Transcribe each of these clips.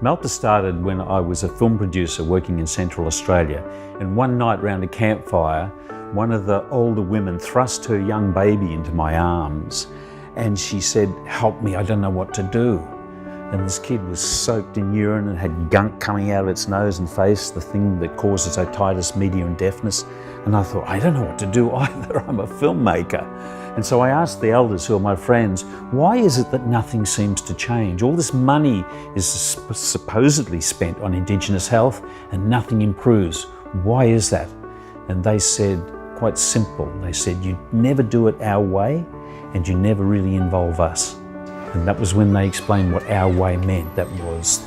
Malpa started when I was a film producer working in Central Australia, and one night round a campfire, one of the older women thrust her young baby into my arms and she said, "Help me, I don't know what to do." And this kid was soaked in urine and had gunk coming out of its nose and face, the thing that causes otitis media and deafness. And I thought, I don't know what to do either, I'm a filmmaker. And so I asked the elders, who are my friends, why is it that nothing seems to change? All this money is supposedly spent on Indigenous health and nothing improves. Why is that? And they said, quite simple, they said, you never do it our way and you never really involve us. And that was when they explained what our way meant. That was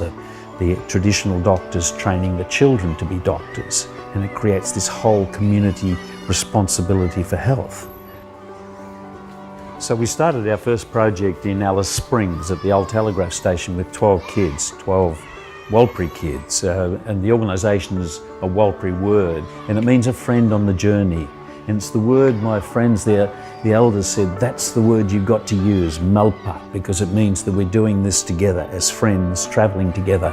the traditional doctors training the children to be doctors. And it creates this whole community responsibility for health. So we started our first project in Alice Springs at the old telegraph station with 12 kids, 12 Walpri kids. And the organisation is a Walpri word, and it means a friend on the journey. And it's the word my friends there, the elders said, that's the word you've got to use, Malpa, because it means that we're doing this together as friends, travelling together.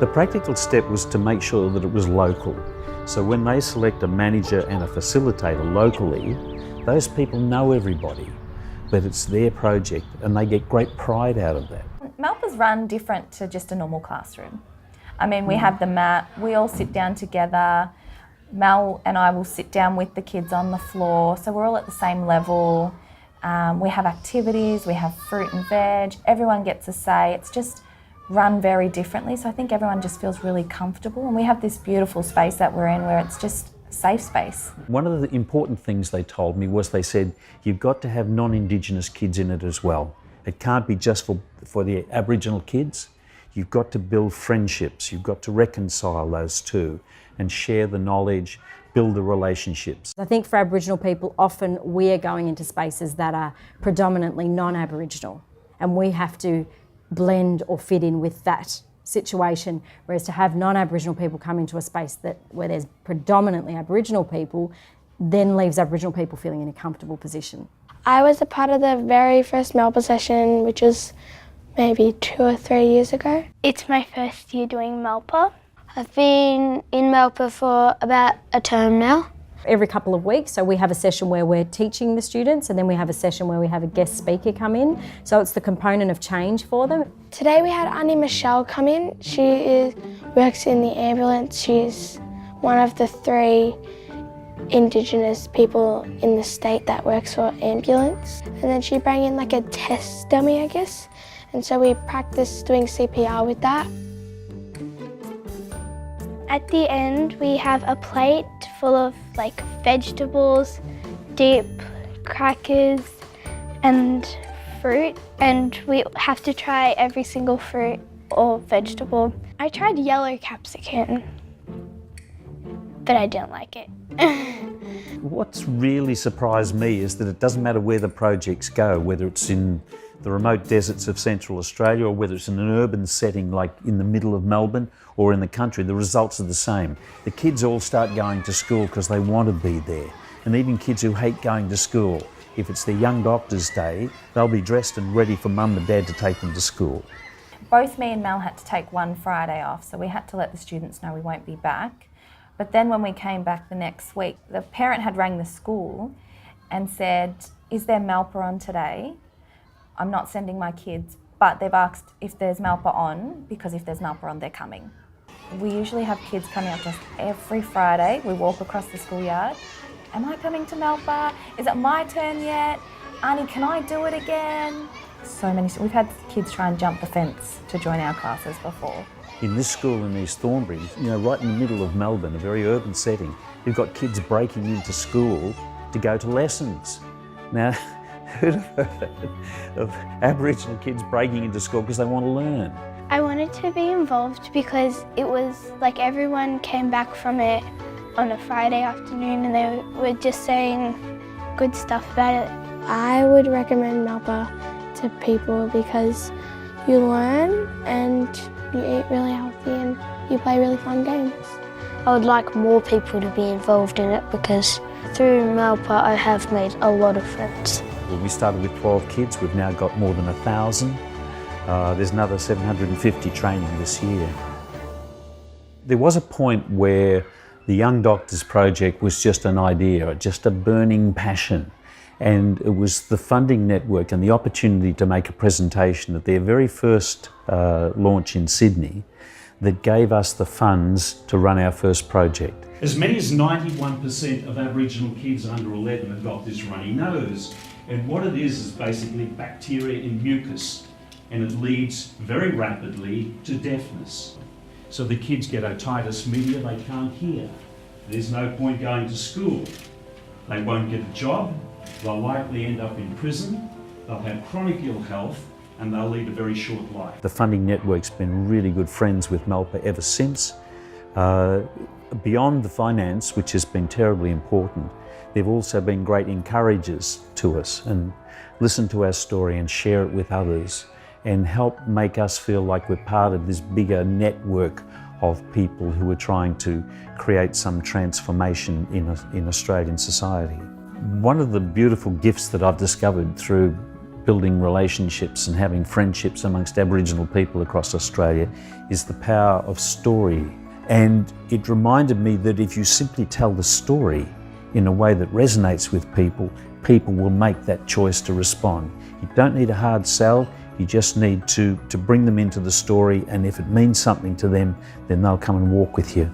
The practical step was to make sure that it was local. So when they select a manager and a facilitator locally, those people know everybody, but it's their project and they get great pride out of that. Malpa's run different to just a normal classroom. I mean, we have the mat, we all sit down together. Mel and I will sit down with the kids on the floor, so we're all at the same level. We have activities, we have fruit and veg, everyone gets a say. It's just run very differently, so I think everyone just feels really comfortable, and we have this beautiful space that we're in where it's just a safe space. One of the important things they told me was they said, you've got to have non-Indigenous kids in it as well. It can't be just for the Aboriginal kids. You've got to build friendships, you've got to reconcile those two and share the knowledge, build the relationships. I think for Aboriginal people, often we are going into spaces that are predominantly non-Aboriginal, and we have to blend or fit in with that situation, whereas to have non-Aboriginal people come into a space where there's predominantly Aboriginal people then leaves Aboriginal people feeling in a comfortable position. I was a part of the very first Malpa session, which was maybe 2 or 3 years ago. It's my first year doing Malpa. I've been in Malpa for about a term now. Every couple of weeks, so we have a session where we're teaching the students, and then we have a session where we have a guest speaker come in. So it's the component of change for them. Today we had Auntie Michelle come in. She works in the ambulance. She's one of the 3 Indigenous people in the state that works for ambulance. And then she brought in like a test dummy, I guess. And so we practiced doing CPR with that. At the end, we have a plate full of like vegetables, dip, crackers, and fruit. And we have to try every single fruit or vegetable. I tried yellow capsicum, but I didn't like it. What's really surprised me is that it doesn't matter where the projects go, whether it's in the remote deserts of Central Australia or whether it's in an urban setting like in the middle of Melbourne or in the country, the results are the same. The kids all start going to school because they want to be there. And even kids who hate going to school, if it's their young doctor's day, they'll be dressed and ready for mum and dad to take them to school. Both me and Mel had to take one Friday off, so we had to let the students know we won't be back. But then when we came back the next week, the parent had rang the school and said, is there Malpa on today? I'm not sending my kids, but they've asked if there's Malpa on, because if there's Malpa on, they're coming. We usually have kids coming up to us every Friday. We walk across the schoolyard. Am I coming to Malpa? Is it my turn yet? Auntie, can I do it again? So many, we've had kids try and jump the fence to join our classes before. In this school in East Thornbury, you know, right in the middle of Melbourne, a very urban setting, you've got kids breaking into school to go to lessons. Now, who'd have heard of Aboriginal kids breaking into school because they want to learn? I wanted to be involved because it was like everyone came back from it on a Friday afternoon and they were just saying good stuff about it. I would recommend Malpa to people because you learn and you eat really healthy and you play really fun games. I would like more people to be involved in it because through Malpa I have made a lot of friends. Well, we started with 12 kids, we've now got more than 1,000. There's another 750 training this year. There was a point where the Young Doctors Project was just an idea, just a burning passion. And it was the funding network and the opportunity to make a presentation at their very first launch in Sydney that gave us the funds to run our first project. As many as 91% of Aboriginal kids under 11 have got this runny nose. And what it is basically bacteria in mucus, and it leads very rapidly to deafness. So the kids get otitis media, they can't hear. There's no point going to school. They won't get a job, they'll likely end up in prison, they'll have chronic ill health, and they'll lead a very short life. The funding network's been really good friends with Malpa ever since. Beyond the finance, which has been terribly important, they've also been great encouragers to us and listen to our story and share it with others and help make us feel like we're part of this bigger network of people who are trying to create some transformation in Australian society. One of the beautiful gifts that I've discovered through building relationships and having friendships amongst Aboriginal people across Australia is the power of story. And it reminded me that if you simply tell the story in a way that resonates with people, people will make that choice to respond. You don't need a hard sell, you just need to bring them into the story, and if it means something to them, then they'll come and walk with you.